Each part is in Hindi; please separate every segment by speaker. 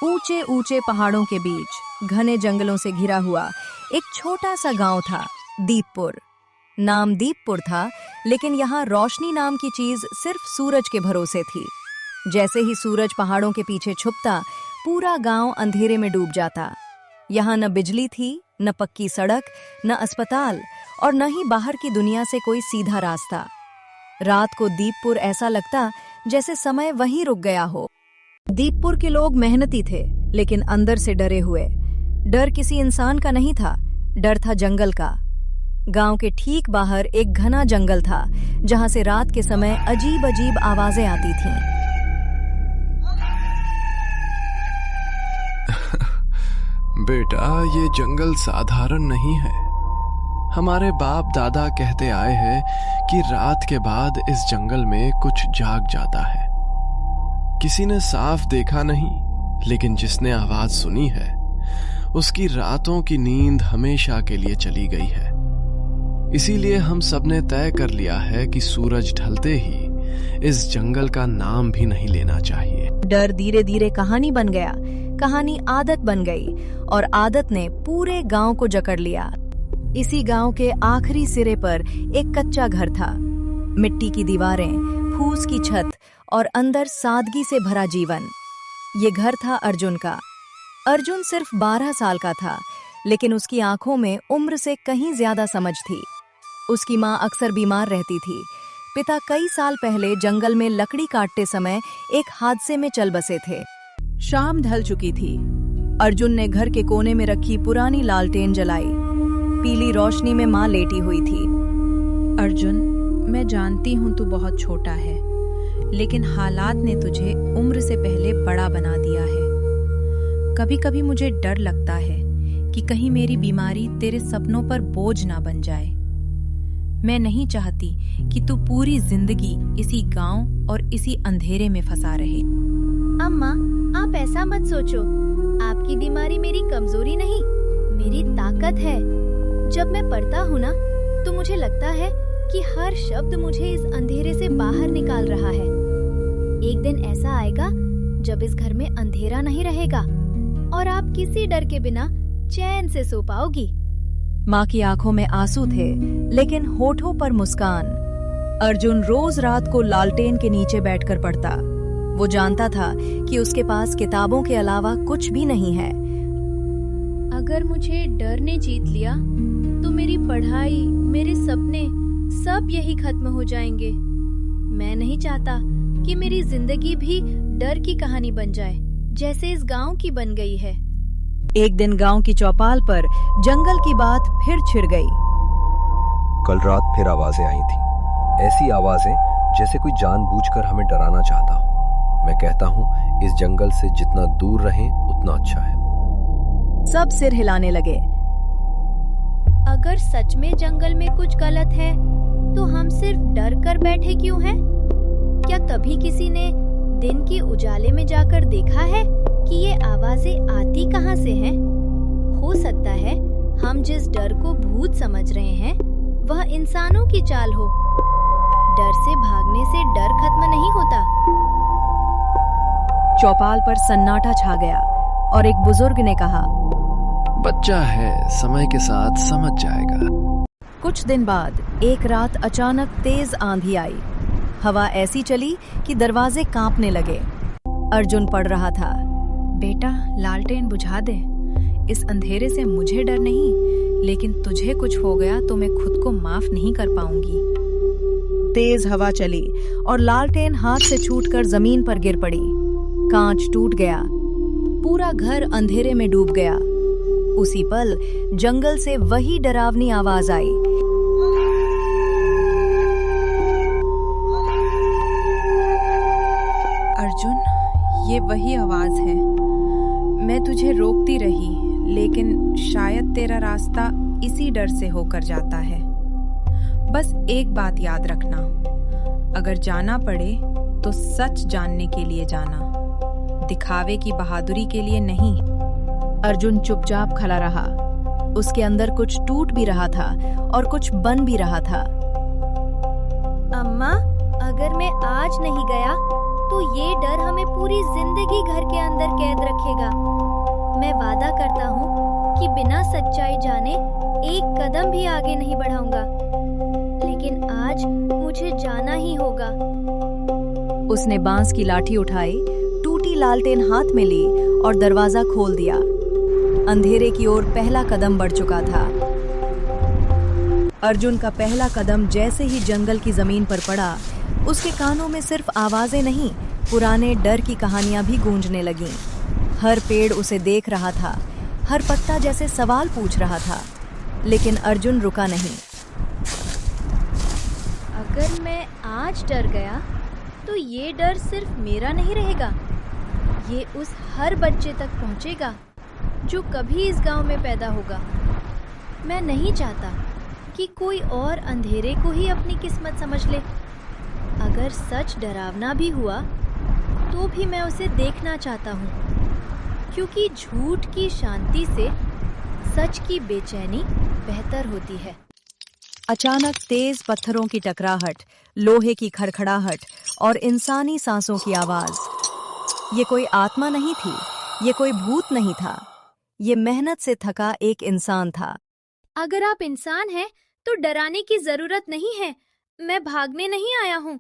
Speaker 1: ऊंचे ऊंचे पहाड़ों के बीच घने जंगलों से घिरा हुआ एक छोटा सा गांव था, दीपपुर। नाम दीपपुर था, लेकिन यहाँ रोशनी नाम की चीज सिर्फ सूरज के भरोसे थी। जैसे ही सूरज पहाड़ों के पीछे छुपता, पूरा गांव अंधेरे में डूब जाता। यहाँ न बिजली थी, न पक्की सड़क, न अस्पताल और न ही बाहर की दुनिया से कोई सीधा रास्ता। रात को दीपपुर ऐसा लगता जैसे समय वहीं रुक गया हो। दीपपुर के लोग मेहनती थे, लेकिन अंदर से डरे हुए। डर किसी इंसान का नहीं था, डर था जंगल का। गांव के ठीक बाहर एक घना जंगल था, जहां से रात के समय अजीब अजीब आवाजें आती थीं।
Speaker 2: बेटा, ये जंगल साधारण नहीं है। हमारे बाप दादा कहते आए हैं कि रात के बाद इस जंगल में कुछ जाग जाता है। किसी ने साफ देखा नहीं, लेकिन जिसने आवाज सुनी है, उसकी रातों की नींद हमेशा के लिए चली गई है। इसीलिए हम सबने तय कर लिया है कि सूरज ढलते ही इस जंगल का नाम भी नहीं लेना चाहिए।
Speaker 1: डर धीरे धीरे कहानी बन गया, कहानी आदत बन गई और आदत ने पूरे गांव को जकड़ लिया। इसी गांव के आखिरी सिरे पर एक कच्चा घर था। मिट्टी की दीवारें, फूस की छत और अंदर सादगी से भरा जीवन। ये घर था अर्जुन का। अर्जुन सिर्फ 12 साल का था, लेकिन उसकी आंखों में उम्र से कहीं ज्यादा समझ थी। उसकी माँ अक्सर बीमार रहती थी। पिता कई साल पहले जंगल में लकड़ी काटते समय एक हादसे में चल बसे थे। शाम ढल चुकी थी। अर्जुन ने घर के कोने में रखी पुरानी लालटेन जलाई। पीली रोशनी में माँ लेटी हुई थी।
Speaker 3: अर्जुन, मैं जानती हूँ तू बहुत छोटा है, लेकिन हालात ने तुझे उम्र से पहले बड़ा बना दिया है। कभी कभी मुझे डर लगता है कि कहीं मेरी बीमारी तेरे सपनों पर बोझ ना बन जाए। मैं नहीं चाहती कि तू पूरी जिंदगी इसी गांव और इसी अंधेरे में फंसा रहे।
Speaker 4: अम्मा, आप ऐसा मत सोचो। आपकी बीमारी मेरी कमजोरी नहीं, मेरी ताकत है। जब मैं पढ़ता हूँ ना, तो मुझे लगता है कि हर शब्द मुझे इस अंधेरे से बाहर निकाल रहा है। एक दिन ऐसा आएगा जब इस घर में अंधेरा नहीं रहेगा और आप किसी डर के बिना चैन से सो पाओगी।
Speaker 1: माँ की आंखों में आंसू थे, लेकिन होठों पर मुस्कान। अर्जुन रोज रात को लालटेन के नीचे बैठकर पढ़ता। वो जानता था कि उसके पास किताबों के अलावा कुछ भी नहीं है।
Speaker 4: अगर मुझे डर ने जीत लिया, तो मेरी पढ़ाई, मेरे सपने सब यही खत्म हो जाएंगे। मैं नहीं चाहता कि मेरी जिंदगी भी डर की कहानी बन जाए, जैसे इस गांव की बन गई है।
Speaker 1: एक दिन गांव की चौपाल पर जंगल की बात फिर छिड़ गई।
Speaker 5: कल रात फिर आवाजें आई थीं। ऐसी आवाजें जैसे कोई जानबूझकर हमें डराना चाहता हो। मैं कहता हूँ, इस जंगल से जितना दूर रहें उतना अच्छा है।
Speaker 1: सब सिर हिलाने लगे।
Speaker 4: अगर सच में जंगल में कुछ गलत है, तो हम सिर्फ डर कर बैठे क्यों हैं? क्या कभी किसी ने दिन की उजाले में जाकर देखा है कि ये आवाजें आती कहाँ से हैं? हो सकता है हम जिस डर को भूत समझ रहे हैं, वह इंसानों की चाल हो। डर से भागने से डर खत्म नहीं होता।
Speaker 1: चौपाल पर सन्नाटा छा गया और एक बुजुर्ग ने कहा,
Speaker 2: बच्चा है, समय के साथ समझ जाएगा।
Speaker 1: कुछ दिन बाद एक रात अचानक तेज आंधी आई। हवा ऐसी चली कि दरवाजे कांपने लगे। अर्जुन पढ़ रहा था।
Speaker 3: बेटा, लालटेन बुझा दे। इस अंधेरे से मुझे डर नहीं, लेकिन तुझे कुछ हो गया तो मैं खुद को माफ नहीं कर पाऊंगी।
Speaker 1: तेज हवा चली और लालटेन हाथ से छूटकर जमीन पर गिर पड़ी। कांच टूट गया। पूरा घर अंधेरे में डूब गया। उसी पल जंगल से वही डरावनी आवाज आई।
Speaker 3: अर्जुन, ये वही आवाज है। मैं तुझे रोकती रही, लेकिन शायद तेरा रास्ता इसी डर से होकर जाता है। बस एक बात याद रखना, अगर जाना पड़े तो सच जानने के लिए जाना, दिखावे की बहादुरी के लिए नहीं।
Speaker 1: अर्जुन चुपचाप खड़ा रहा। उसके अंदर कुछ टूट भी रहा था और कुछ बन भी रहा था।
Speaker 4: अम्मा, अगर मैं आज नहीं गया, तो ये डर हमें पूरी जिंदगी घर के अंदर कैद रखेगा। मैं वादा करता हूँ कि बिना सच्चाई जाने एक कदम भी आगे नहीं बढ़ाऊंगा, लेकिन आज मुझे जाना ही होगा।
Speaker 1: उसने बांस की लाठी उठाई, टूटी लालटेन हाथ में ली और दरवाजा खोल दिया। अंधेरे की ओर पहला कदम बढ़ चुका था। अर्जुन का पहला कदम जैसे ही जंगल की जमीन पर पड़ा, उसके कानों में सिर्फ आवाजें नहीं, पुराने डर की कहानियां भी गूंजने लगीं। हर पेड़ उसे देख रहा था, हर पत्ता जैसे सवाल पूछ रहा था, लेकिन अर्जुन रुका नहीं।
Speaker 4: अगर मैं आज डर गया तो ये डर सिर्फ मेरा नहीं रहेगा, ये उस हर बच्चे तक पहुंचेगा जो कभी इस गांव में पैदा होगा। मैं नहीं चाहता कि कोई और अंधेरे को ही अपनी किस्मत समझ ले। अगर सच डरावना भी हुआ तो भी मैं उसे देखना चाहता हूँ, क्योंकि झूठ की शांति से सच की बेचैनी बेहतर होती है।
Speaker 1: अचानक तेज पत्थरों की टकराहट, लोहे की खड़खड़ाहट और इंसानी सांसों की आवाज। ये कोई आत्मा नहीं थी, ये कोई भूत नहीं था, ये मेहनत से थका एक इंसान था।
Speaker 4: अगर आप इंसान हैं तो डराने की जरूरत नहीं है। मैं भागने नहीं आया हूँ।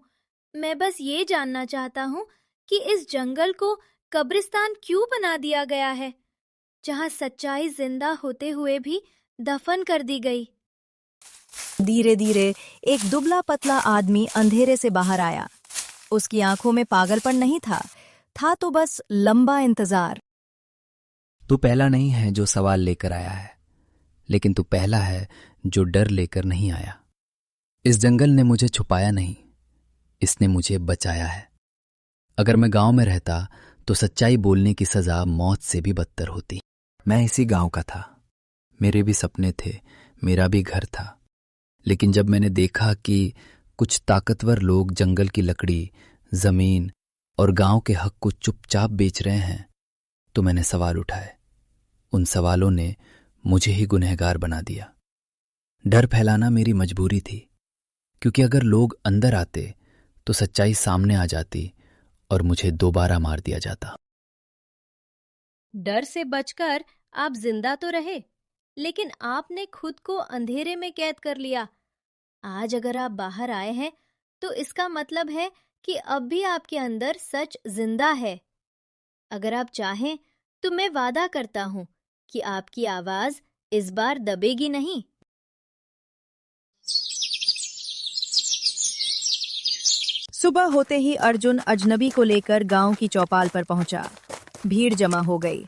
Speaker 4: मैं बस ये जानना चाहता हूँ कि इस जंगल को कब्रिस्तान क्यों बना दिया गया है, जहाँ सच्चाई जिंदा होते हुए भी दफन कर दी गई।
Speaker 1: धीरे धीरे एक दुबला पतला आदमी अंधेरे से बाहर आया। उसकी आंखों में पागलपन नहीं था तो बस लंबा इंतजार।
Speaker 6: तू पहला नहीं है जो सवाल लेकर आया है, लेकिन तू पहला है जो डर लेकर नहीं आया। इस जंगल ने मुझे छुपाया नहीं, इसने मुझे बचाया है। अगर मैं गांव में रहता तो सच्चाई बोलने की सजा मौत से भी बदतर होती। मैं इसी गांव का था, मेरे भी सपने थे, मेरा भी घर था। लेकिन जब मैंने देखा कि कुछ ताकतवर लोग जंगल की लकड़ी, जमीन और गांव के हक को चुपचाप बेच रहे हैं, तो मैंने सवाल उठाए। उन सवालों ने मुझे ही गुनहगार बना दिया। डर फैलाना मेरी मजबूरी थी, क्योंकि अगर लोग अंदर आते तो सच्चाई सामने आ जाती और मुझे दोबारा मार दिया जाता।
Speaker 4: डर से बचकर आप जिंदा तो रहे, लेकिन आपने खुद को अंधेरे में कैद कर लिया। आज अगर आप बाहर आए हैं तो इसका मतलब है कि अब भी आपके अंदर सच जिंदा है। अगर आप चाहें तो मैं वादा करता हूं कि आपकी आवाज इस बार दबेगी नहीं।
Speaker 1: सुबह होते ही अर्जुन अजनबी को लेकर गांव की चौपाल पर पहुंचा। भीड़ जमा हो गई।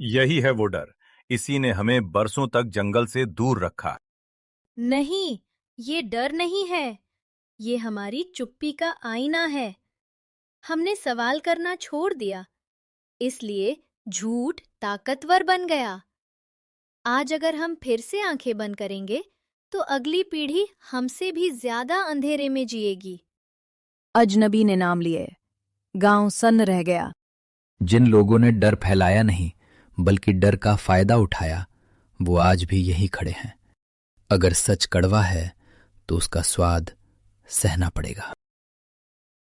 Speaker 7: यही है वो डर, इसी ने हमें बरसों तक जंगल से दूर रखा।
Speaker 4: नहीं, ये डर नहीं है, ये हमारी चुप्पी का आईना है। हमने सवाल करना छोड़ दिया, इसलिए झूठ ताकतवर बन गया। आज अगर हम फिर से आंखें बंद करेंगे तो अगली पीढ़ी हमसे भी ज्यादा अंधेरे में जिएगी।
Speaker 1: अजनबी ने नाम लिए। गांव सन्न रह गया।
Speaker 6: जिन लोगों ने डर फैलाया नहीं बल्कि डर का फायदा उठाया, वो आज भी यही खड़े हैं। अगर सच कड़वा है तो उसका स्वाद सहना पड़ेगा।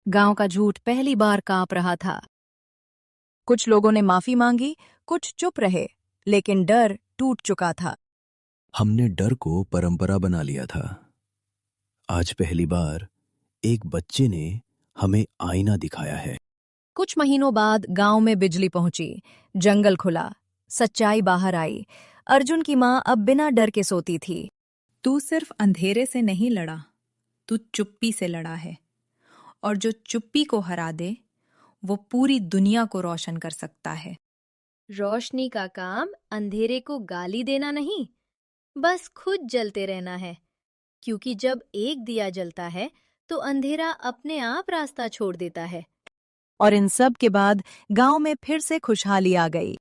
Speaker 1: गांव का झूठ पहली बार कांप रहा था। कुछ लोगों ने माफी मांगी, कुछ चुप रहे, लेकिन डर टूट चुका था।
Speaker 5: हमने डर को परंपरा बना लिया था। आज पहली बार एक बच्चे ने हमें आईना दिखाया है।
Speaker 1: कुछ महीनों बाद गांव में बिजली पहुंची, जंगल खुला, सच्चाई बाहर आई। अर्जुन की मां अब बिना डर के सोती थी।
Speaker 3: तू सिर्फ अंधेरे से नहीं लड़ा, तू चुप्पी से लड़ा है। और जो चुप्पी को हरा दे वो पूरी दुनिया को रोशन कर सकता है।
Speaker 4: रोशनी का काम अंधेरे को गाली देना नहीं, बस खुद जलते रहना है, क्योंकि जब एक दिया जलता है तो अंधेरा अपने आप रास्ता छोड़ देता है।
Speaker 1: और इन सब के बाद गांव में फिर से खुशहाली आ गई।